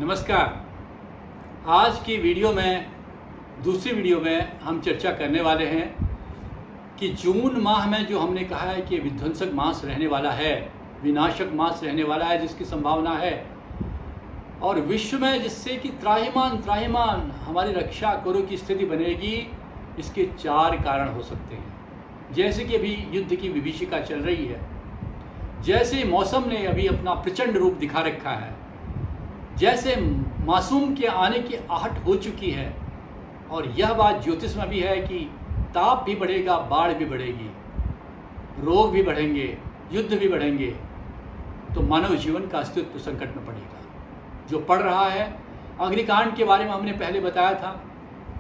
नमस्कार। आज की वीडियो में दूसरी वीडियो में हम चर्चा करने वाले हैं कि जून माह में जो हमने कहा है कि विध्वंसक मास रहने वाला है, विनाशक मास रहने वाला है, जिसकी संभावना है और विश्व में जिससे कि त्राहिमाम हमारी रक्षा करो की स्थिति बनेगी। इसके 4 कारण हो सकते हैं। जैसे कि अभी युद्ध की विभीषिका चल रही है, जैसे मौसम ने अभी अपना प्रचंड रूप दिखा रखा है, जैसे मासूम के आने की आहट हो चुकी है और यह बात ज्योतिष में भी है कि ताप भी बढ़ेगा, बाढ़ भी बढ़ेगी, रोग भी बढ़ेंगे, युद्ध भी बढ़ेंगे, तो मानव जीवन का अस्तित्व संकट में पड़ेगा। जो पढ़ रहा है, अग्निकांड के बारे में हमने पहले बताया था।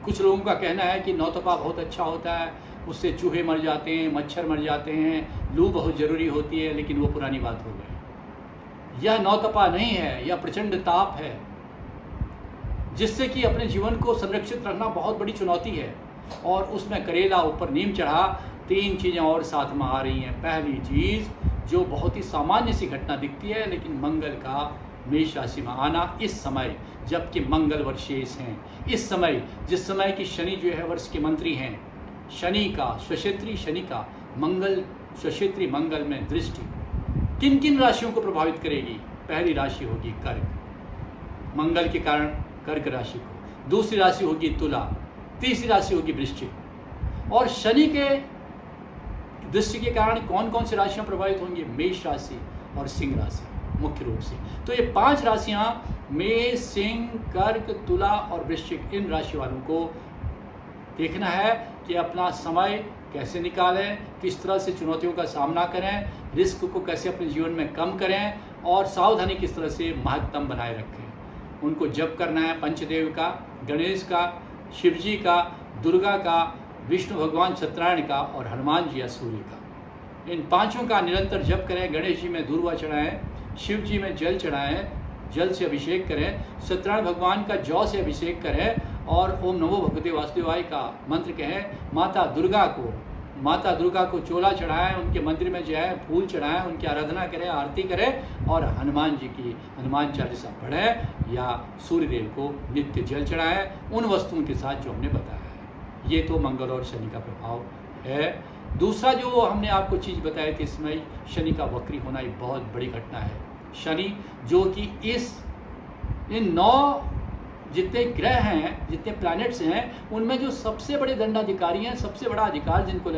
कुछ लोगों का कहना है कि नौतपा बहुत अच्छा होता है, उससे चूहे मर जाते हैं, मच्छर मर जाते हैं, लू बहुत ज़रूरी होती है, लेकिन वो पुरानी बात हो गई। यह नौतपा नहीं है, यह प्रचंड ताप है, जिससे कि अपने जीवन को संरक्षित रखना बहुत बड़ी चुनौती है। और उसमें करेला ऊपर नीम चढ़ा, 3 चीज़ें और साथ में आ रही हैं। पहली चीज़ जो बहुत ही सामान्य सी घटना दिखती है, लेकिन मंगल का मेष राशि में आना इस समय, जबकि मंगल वर्षेष हैं, इस समय जिस समय की शनि जो है वर्ष के मंत्री हैं, शनि का स्वक्षेत्री शनि का मंगल स्वक्षेत्री मंगल में दृष्टि किन किन राशियों को प्रभावित करेगी। पहली राशि होगी कर्क, मंगल के कारण कर्क राशि को। दूसरी राशि होगी तुला, तीसरी राशि होगी वृश्चिक। और शनि के दृष्टि के कारण कौन कौन सी राशियां प्रभावित होंगी? मेष राशि और सिंह राशि मुख्य रूप से। तो ये 5 राशियां मेष, सिंह, कर्क, तुला और वृश्चिक, इन राशि वालों को देखना है कि अपना समय कैसे निकालें, किस तरह से चुनौतियों का सामना करें, रिस्क को कैसे अपने जीवन में कम करें और सावधानी किस तरह से महत्तम बनाए रखें। उनको जप करना है पंचदेव का, गणेश का, शिव जी का, दुर्गा का, विष्णु भगवान सत्यनारायण का और हनुमान जी या सूर्य का। इन 5 का निरंतर जप करें। गणेश जी में दूर्वा चढ़ाएं, शिव जी में जल चढ़ाएं, जल से अभिषेक करें, सत्यनारायण भगवान का जौ से अभिषेक करें और ओम नमो भगवते वासुदेवाय का मंत्र कहें। माता दुर्गा को चोला चढ़ाएं, उनके मंदिर में जाएं, फूल चढ़ाएं, उनकी आराधना करें, आरती करें और हनुमान जी की हनुमान चालीसा पढ़ें या सूर्यदेव को नित्य जल चढ़ाएं उन वस्तुओं के साथ जो हमने बताया है। ये तो मंगल और शनि का प्रभाव है। दूसरा जो हमने आपको चीज़ बताई थी, इसमें शनि का वक्री होना एक बहुत बड़ी घटना है। शनि जो कि इन 9 जितने ग्रह हैं, जितने प्लैनेट्स हैं, उनमें जो सबसे बड़े दंडाधिकारी हैं, सबसे बड़ा अधिकार जिनको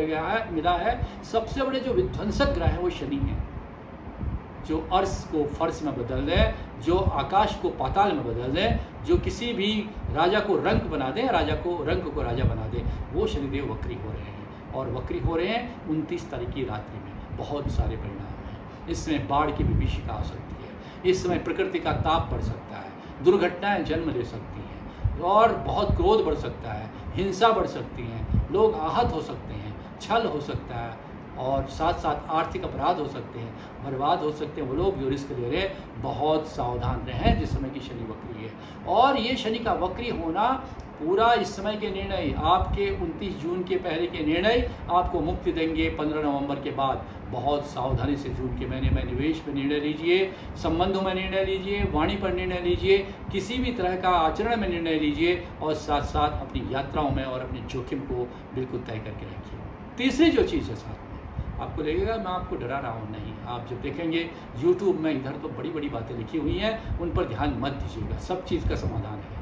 मिला है, सबसे बड़े जो विध्वंसक ग्रह हैं वो शनि हैं। जो अर्श को फर्श में बदल दे, जो आकाश को पाताल में बदल दे, जो किसी भी राजा को रंक बना दे, रंक को राजा बना दे, वो शनिदेव वक्री हो रहे हैं। और वक्री हो रहे हैं 29 तारीख की रात्रि में। बहुत सारे परिणाम हैं। इसमें बाढ़ की विभीषिका आ सकती है, इस समय प्रकृति का ताप बढ़ सकता है, दुर्घटनाएं जन्म ले सकती हैं और बहुत क्रोध बढ़ सकता है, हिंसा बढ़ सकती है, लोग आहत हो सकते हैं, छल हो सकता है और साथ साथ आर्थिक अपराध हो सकते हैं, बर्बाद हो सकते हैं वो लोग जो रिस्क ले रहे हैं। बहुत सावधान रहें जिस समय की शनि वक्री है। और ये शनि का वक्री होना पूरा इस समय के निर्णय, आपके 29 जून के पहले के निर्णय आपको मुक्ति देंगे 15 नवंबर के बाद। बहुत सावधानी से जून के महीने में निवेश में निर्णय लीजिए, संबंधों में निर्णय लीजिए, वाणी पर निर्णय लीजिए, किसी भी तरह का आचरण में निर्णय लीजिए और साथ साथ अपनी यात्राओं में और अपने जोखिम को बिल्कुल तय करके रखिए। तीसरी जो चीज़ है, साथ में आपको लगेगा मैं आपको डरा रहा हूँ, नहीं। आप जब देखेंगे यूट्यूब में इधर तो बड़ी बड़ी बातें लिखी हुई हैं, उन पर ध्यान मत दीजिएगा। सब चीज़ का समाधान है।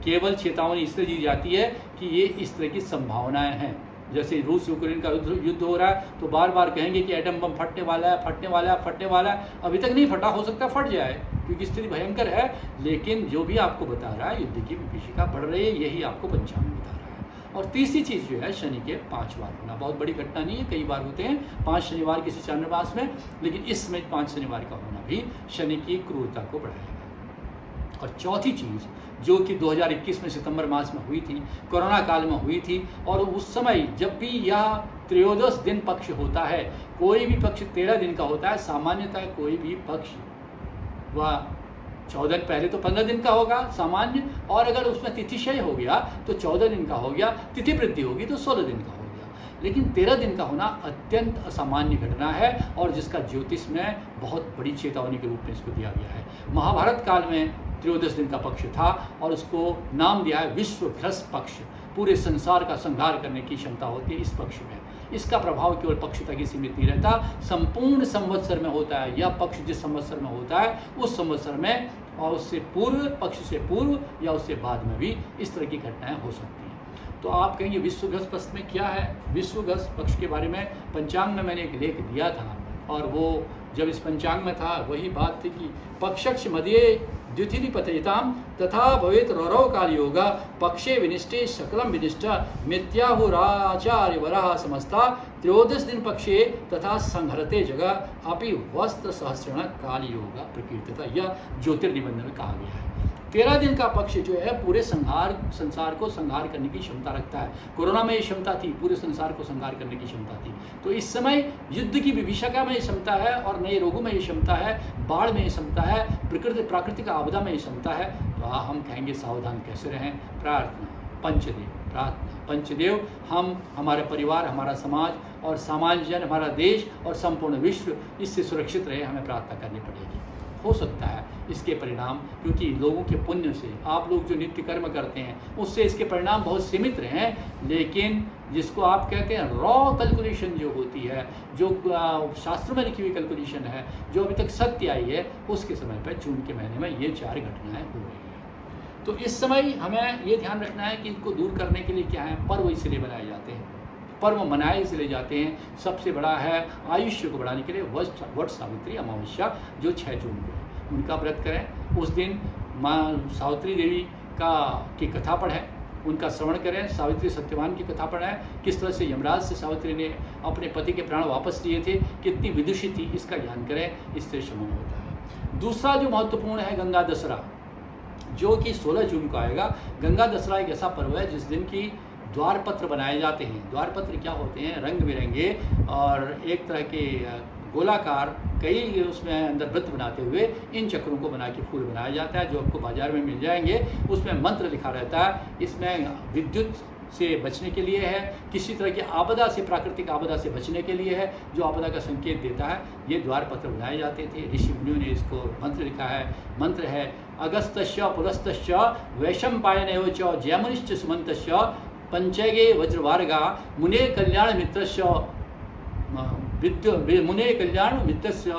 केवल चेतावनी इसलिए दी जाती है कि ये इस तरह की संभावनाएं हैं। जैसे रूस यूक्रेन का युद्ध हो रहा है तो बार बार कहेंगे कि एटम बम फटने वाला है। अभी तक नहीं फटा, हो सकता है फट जाए क्योंकि स्थिति भयंकर है। लेकिन जो भी आपको बता रहा है, युद्ध की विभीषिका बढ़ रही है, यही आपको पंचांग बता रहा है। और तीसरी चीज़ जो है, शनि के 5 बार होना बहुत बड़ी घटना नहीं है। कई बार होते हैं 5 शनिवार किसी चांद्रमास में, लेकिन इस समय 5 शनिवार का होना भी शनि की क्रूरता को बढ़ाएगा। और चौथी चीज़ जो कि 2021 में सितंबर मास में हुई थी, कोरोना काल में हुई थी, और उस समय जब भी यह त्रयोदश दिन पक्ष होता है, कोई भी पक्ष 13 दिन का होता है सामान्यतः, कोई भी पक्ष वह 14 दिन, पहले तो 15 दिन का होगा सामान्य, और अगर उसमें तिथिक्षय हो गया तो 14 दिन का हो गया, तिथि वृद्धि होगी तो 16 दिन का हो गया। लेकिन 13 दिन का होना अत्यंत असामान्य घटना है और जिसका ज्योतिष में बहुत बड़ी चेतावनी के रूप में इसको दिया गया है। महाभारत काल में त्रयोदश दिन का पक्ष था और उसको नाम दिया है विश्वभ्रष्ट पक्ष। पूरे संसार का संहार करने की क्षमता होती है इस पक्ष में। इसका प्रभाव केवल पक्ष तक ही सीमित नहीं रहता, संपूर्ण संवत्सर में होता है। यह पक्ष जिस संवत्सर में होता है उस संवत्सर में और उससे पूर्व, पक्ष से पूर्व या उससे बाद में भी इस तरह की घटनाएं हो सकती हैं। तो आप कहेंगे विश्वभ्रष्ट पक्ष में क्या है? विश्वभ्रष्ट पक्ष के बारे में पंचांग में मैंने एक लेख दिया था और वो जब इस पंचांग में था वही बात थी कि पक्षक्ष मध्य द्वितीय पतयिताम तथा भवेत रौरव काल योगा पक्षे विनिष्टे सकलम विनिष्ट मिथ्याहुराचार्य वराह समस्ता त्रयोदश दिन पक्षे तथा संहरते जगह अपि वस्त्र सहस्रण काल योगा प्रकीर्तिता। यह ज्योतिर्निबंध में कहा गया है। 13 दिन का पक्ष जो है पूरे संसार को संहार करने की क्षमता रखता है। कोरोना में ये क्षमता थी, पूरे संसार को संहार करने की क्षमता थी। तो इस समय युद्ध की विभीषिका में ये क्षमता है और नए रोगों में ये क्षमता है, बाढ़ में ये क्षमता है, प्राकृतिक आपदा में ये क्षमता है। तो हम कहेंगे सावधान कैसे रहें? प्रार्थना, पंचदेव, प्रार्थना, पंचदेव, हम, हमारे परिवार, हमारा समाज और सामान्य जन, हमारा देश और संपूर्ण विश्व इससे सुरक्षित रहे, हमें प्रार्थना करनी पड़ेगी। हो सकता है इसके परिणाम, क्योंकि लोगों के पुण्य से, आप लोग जो नित्य कर्म करते हैं उससे इसके परिणाम बहुत सीमित रहे हैं, लेकिन जिसको आप कहते हैं रॉ कैलकुलेशन जो होती है, जो शास्त्रों में लिखी हुई कैलकुलेशन है, जो अभी तक सत्य आई है, उसके समय पर जून के महीने में ये 4 घटनाएं हो रही हैं। तो इस समय हमें ये ध्यान रखना है कि इनको दूर करने के लिए क्या है, पर्व इसलिए बनाए जाते हैं, पर्व मनाए इसलिए जाते हैं। सबसे बड़ा है आयुष्य को बढ़ाने के लिए वट सावित्री अमावस्या जो 6 जून को है, उनका व्रत करें। उस दिन माँ सावित्री देवी की कथा पढ़ें, उनका श्रवण करें, सावित्री सत्यवान की कथा पढ़ें, किस तरह से यमराज से सावित्री ने अपने पति के प्राण वापस लिए थे, कितनी विदुषी थी, इसका ज्ञान करें, इससे शमन होता है। दूसरा जो महत्वपूर्ण है गंगा दशहरा, जो कि 16 जून को आएगा। गंगा दशहरा एक ऐसा पर्व है जिस दिन की द्वार पत्र बनाए जाते हैं। द्वार पत्र क्या होते हैं? रंग बिरंगे और एक तरह के गोलाकार, कई उसमें अंदर वृत्त बनाते हुए इन चक्रों को बना के फूल बनाया जाता है, जो आपको बाजार में मिल जाएंगे। उसमें मंत्र लिखा रहता है। इसमें विद्युत से बचने के लिए है, किसी तरह की आपदा से, प्राकृतिक आपदा से बचने के लिए है, जो आपदा का संकेत देता है। ये द्वार पत्र बनाए जाते थे, ऋषि मुनियों ने इसको मंत्र लिखा है। मंत्र है अगस्तस्य पुलस्तस्य वैशंपायनैव च जयमुनिश्च सुमन्तस्य पंचगे वज्रवार्गा मुने कल्याण मित्रस्य मुने कल्याण मित्रस्य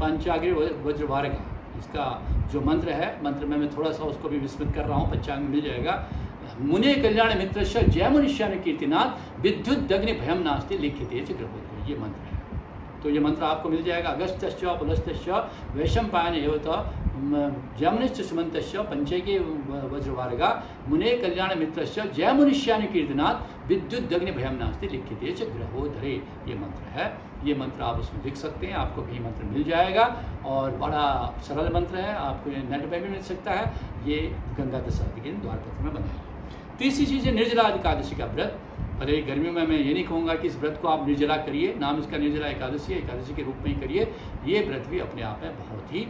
पंचाग्रे वज्रवार्गा। इसका जो मंत्र है, मंत्र में मैं थोड़ा सा उसको भी विस्मृत कर रहा हूँ, पंचांग में मिल जाएगा। मुने कल्याण मित्रस्य जयमुनिष्यान कीर्तिनाथ विद्युत अग्नि भयम नास्ति लिखिते च ग्रहोदय, ये मंत्र है। तो ये मंत्र आपको मिल जाएगा। अगस्तस्य पुलस्तस्य वैशंपायन एवं जयमुनिश्च सुमन्तस्य पंचैके वज्रवार्गा मुने कल्याण मित्रस्य जयमुनिष्यानि कीर्तनात् विद्युत अग्नि भयम नास्ति लिखिते च ग्रहोदरे, ये मंत्र है। ये मंत्र आप उसमें लिख सकते हैं, आपको भी मंत्र मिल जाएगा और बड़ा सरल मंत्र है, आपको ये नेट पर भी मिल सकता है। ये गंगा दशहरा के दिन द्वारपत्र में बनाइए। तीसरी चीज़ है निर्जला एकादशी का व्रत। अरे गर्मियों में मैं ये नहीं कहूँगा कि इस व्रत को आप निर्जला करिए, नाम इसका निर्जला एकादशी है, एकादशी के रूप में ही करिए। ये व्रत भी अपने आप में बहुत ही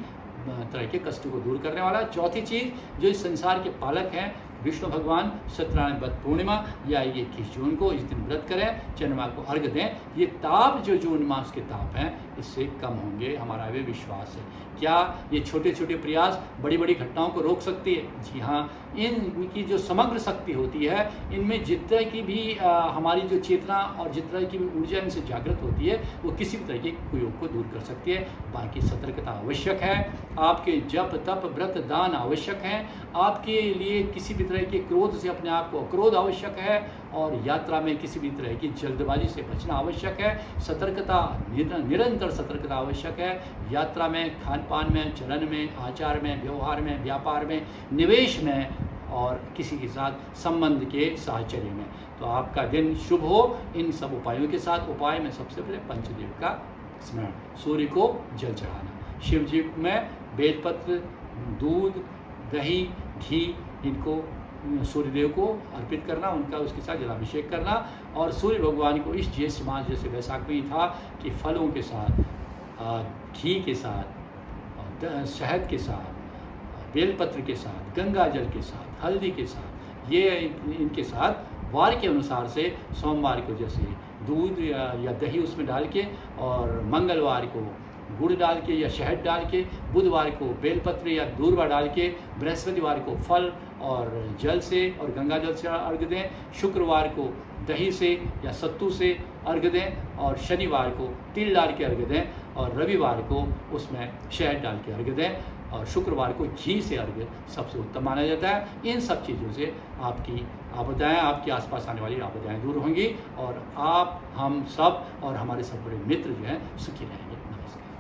तरह के कष्ट को दूर करने वाला है। चौथी चीज़ जो इस संसार के पालक हैं विष्णु भगवान, सत्यनारायण व्रत पूर्णिमा या 21 जून को इस दिन व्रत करें, चंद्रमा को अर्घ्य दें। ये ताप जो जून मास के ताप हैं इससे कम होंगे, हमारा भी विश्वास है। क्या ये छोटे छोटे प्रयास बड़ी बड़ी घटनाओं को रोक सकती है? जी हाँ, इनकी जो समग्र शक्ति होती है, इनमें जितना की भी हमारी जो चेतना और जितना की भी ऊर्जा इनसे जागृत होती है, वो किसी भी तरह के कुयोग को दूर कर सकती है। बाकी सतर्कता आवश्यक है, आपके जप तप व्रत दान आवश्यक हैं, आपके लिए किसी भी तरह के क्रोध से अपने आप को अक्रोध आवश्यक है और यात्रा में किसी भी तरह की जल्दबाजी से बचना आवश्यक है। सतर्कता, निरंतर सतर्कता आवश्यक है। यात्रा में, खान पान में, चलन में, आचार में, व्यवहार में, व्यापार में, निवेश में और किसी के साथ संबंध के साहचर्य में। तो आपका दिन शुभ हो इन सब उपायों के साथ। उपाय में सबसे पहले पंचदेव का स्मरण, सूर्य को जल चढ़ाना, शिव जी में बेलपत्र, दूध, दही, घी इनको सूर्यदेव को अर्पित करना, उनका उसके साथ जलाभिषेक करना। और सूर्य भगवान को इस ज्येष्ठ मास जैसे वैशाख में था कि फलों के साथ, घी के साथ, शहद के साथ, बेलपत्र के साथ, गंगा जल के साथ, हल्दी के साथ, ये इनके साथ वार के अनुसार से सोमवार को जैसे दूध या दही उसमें डाल के और मंगलवार को गुड़ डाल के या शहद डाल के, बुधवार को बेलपत्र या दूर्वा डाल के, बृहस्पतिवार को फल और जल से और गंगा जल से अर्घ दें, शुक्रवार को दही से या सत्तू से अर्घ दें और शनिवार को तिल डाल के अर्घ दें और रविवार को उसमें शहद डाल के अर्घ दें और शुक्रवार को घी से अर्घ सबसे उत्तम माना जाता है। इन सब चीज़ों से आपकी आपदाएँ, आपके आसपास आने वाली आपदाएँ दूर होंगी और आप, हम सब और हमारे सब बड़े मित्र जो हैं सुखी रहेंगे। नमस्कार।